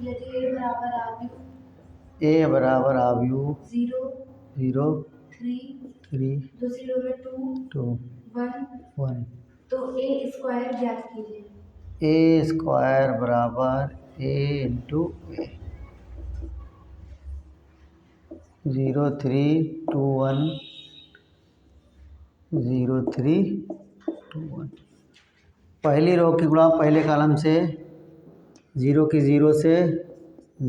यदि ए बराबर आव्यू 0 0 3 दूसरी रो में 2 1 तो ए स्क्वायर ज्ञात कीजिए। ए स्क्वायर बराबर ए इंटू ए 0 3 2 1 0 3 2 1। पहली रो की गुणा पहले कॉलम से, 0 की 0 से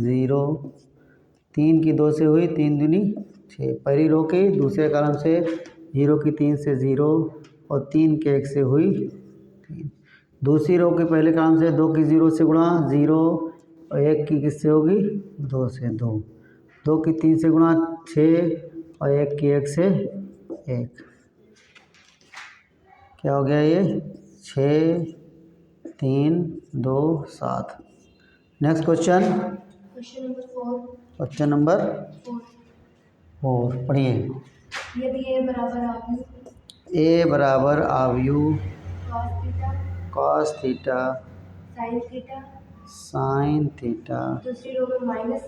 0, 3 की 2 से हुई 3 दूनी 6। पहली रो की दूसरे कॉलम से 0 की 3 से 0 और 3 के 1 से हुई 3। दूसरी रो के पहले कॉलम से 2 की 0 से गुणा 0 और 1 की किससे होगी 2 से 2, 2 की 3 से गुणा 6 और 1 की 1 से 1। क्या हो गया ये 6 3 2 7। नेक्स्ट क्वेश्चन, क्वेश्चन नंबर 4 पढ़िए। यदि ए बराबर आव्यू cos थीटा साइन थीटा दूसरी रो में minus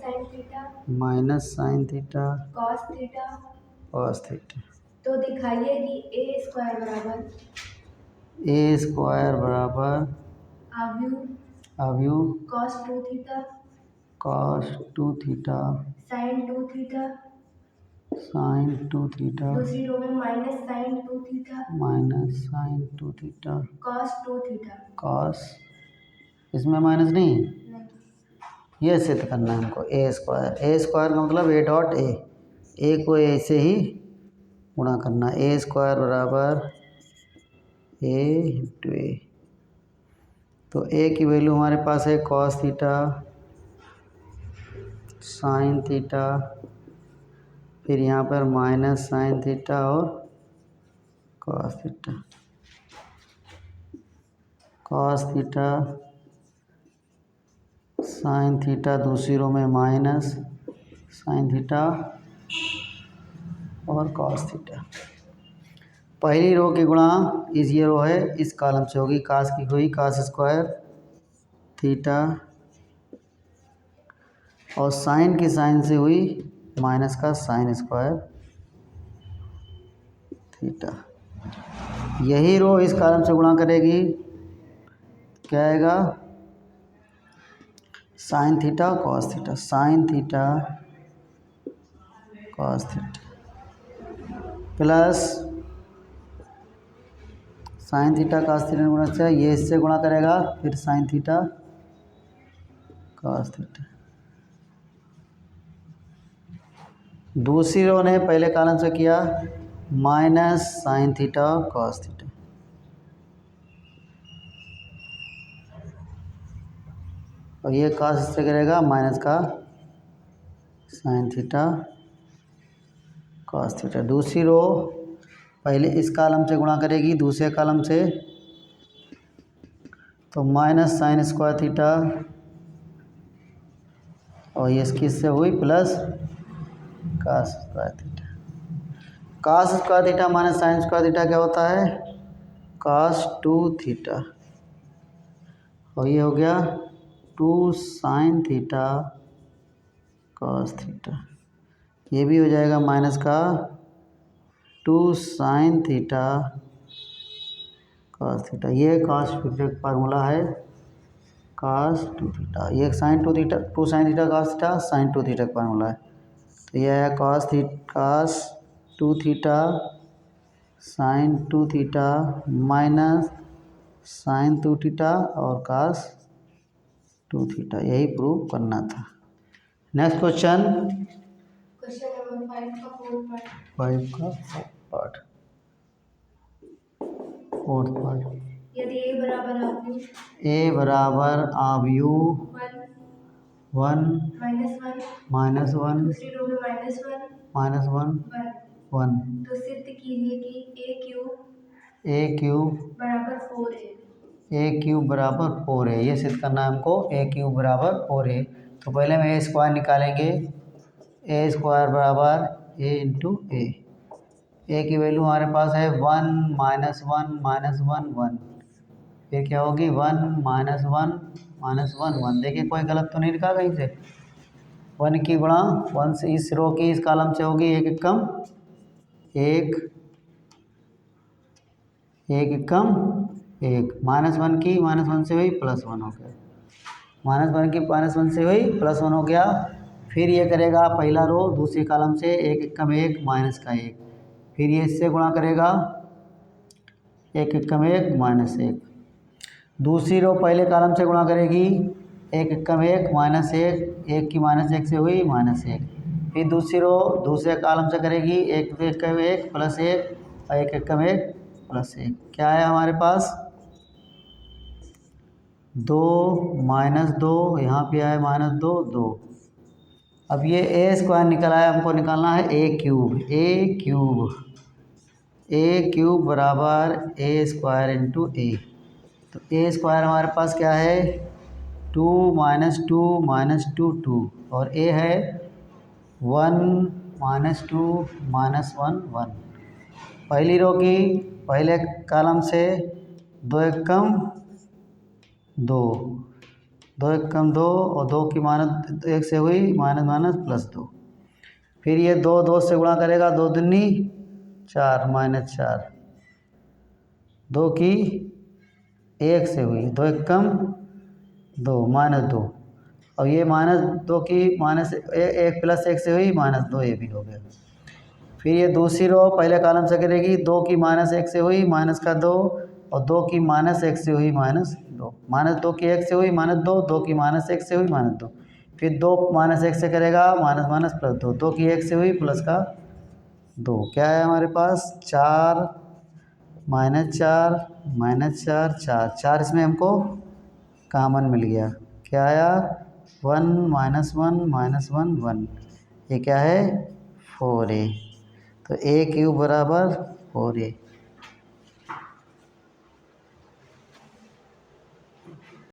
sign theta cos theta तो दिखाइए कि ए स्क्वायर बराबर आव्यू cos 2 थीटा sin 2 थीटा दूसरी रो में माइनस साइन 2 थीटा cos, इसमें माइनस नहीं है, ये सिद्ध करना है हमको। ए स्क्वायर का मतलब ए डॉट ए को ए से ही गुणा करना। ए स्क्वायर बराबर ए इंटू ए, तो ए की वैल्यू हमारे पास है cos थीटा साइन थीटा, फिर यहाँ पर माइनस साइन थीटा और cos theta. cos theta sine theta दूसरी रो में माइनस साइन थीटा और cos थीटा। पहली रो की गुणा इस ये रो है इस कॉलम से होगी, cos की हुई cos स्क्वायर थीटा और साइन की साइन से हुई माइनस का साइन स्क्वायर थीटा। यही रो इस कॉलम से गुणा करेगी, क्या आएगा sign theta cos theta, sign theta cos theta plus sign theta cos theta गुणा से ये इससे गुणा करेगा, फिर साइन थीटा cos थीटा। दूसरी रो ने पहले कॉलम से किया minus sign theta cos theta, और ये cos इससे करेगा माइनस का साइन थीटा cos थीटा। दूसरी रो पहले इस कॉलम से गुणा करेगी दूसरे कॉलम से, तो माइनस साइन स्क्वायर थीटा और ये इसकी इससे हुई plus cos square theta. cos square theta minus sine square theta क्या होता है cos 2 थीटा, और ये हो गया 2 साइन थीटा cos थीटा। ये भी हो जाएगा माइनस का 2 साइन थीटा cos थीटा। ये cos थीटा का फार्मूला है cos 2 थीटा। ये sine 2 theta 2 sine theta cos theta sine 2 theta का फार्मूला है। तो यह है cos 2 theta sine 2 theta minus sine 2 theta और cos 2 थीटा, यही प्रूव करना था। नेक्स्ट क्वेश्चन, क्वेश्चन नंबर 5 का फोर्थ पार्ट। यदि ए बराबर आव्यू 1 माइनस 1 दूसरी रो में माइनस 1 1, तो सिद्ध कीजिए कि ए क्यूब बराबर 4 है। ए क्यूब बराबर 4 है, ये सिद्ध करना है हमको। ए क्यूब बराबर 4 है, तो पहले हम ए स्क्वायर निकालेंगे। ए स्क्वायर बराबर ए इंटू ए की वैल्यू हमारे पास है 1 माइनस 1 माइनस 1 1, फिर क्या होगी 1 माइनस 1 माइनस 1 1। देखिए कोई गलत तो नहीं लिखा कहीं से। 1 की गुणा 1 से इस रो की इस कॉलम से होगी एक एकम एक, एक एकम एक। माइनस 1 की माइनस 1 से हुई प्लस 1 हो गया। माइनस 1 की माइनस 1 से हुई प्लस 1 हो गया। फिर ये करेगा पहला रो दूसरी कॉलम से एक एकम एक माइनस का एक, फिर ये इससे गुणा करेगा एक एकम एक माइनस एक। दूसरी रो पहले कॉलम से गुणा करेगी एक एकम एक माइनस एक, एक की माइनस एक से हुई माइनस एक। फिर दूसरी रो दूसरे कॉलम से करेगी एक एकम एक प्लस एक और एक एकम एक प्लस एक। क्या है हमारे पास 2 माइनस 2, यहाँ पे आया माइनस 2 2। अब ये ए स्क्वायर निकल आया, हमको निकालना है ए क्यूब। ए क्यूब बराबर ए स्क्वायर इंटू ए। तो ए स्क्वायर हमारे पास क्या है 2 माइनस 2 माइनस 2 2 और ए है 1 माइनस 2 माइनस 1 1। पहली रो की पहले कॉलम से 2 एकम 2, 2 एकम 2 और 2 की माइनस एक से हुई माइनस माइनस प्लस 2। फिर ये 2 2 से गुणा करेगा 2 दूनी 4 माइनस 4, 2 की एक से हुई 2 एकम 2 माइनस 2 और ये माइनस 2 की माइनस एक प्लस एक से हुई माइनस 2, ये भी हो गया। फिर ये दूसरी रो पहले कॉलम से करेगी 2 की माइनस एक से हुई माइनस का 2 और 2 की माइनस एक से हुई माइनस 2, माइनस 2 की एक से हुई माइनस 2, 2 की माइनस एक से हुई माइनस 2। फिर 2 माइनस एक से करेगा माइनस माइनस प्लस 2, 2 की एक से हुई प्लस का 2। क्या है हमारे पास 4 माइनस 4 माइनस 4 4 4, इसमें हमको कॉमन मिल गया। क्या आया 1 माइनस 1 माइनस 1 1। ये क्या है 4a। तो ए क्यूब बराबर 4a।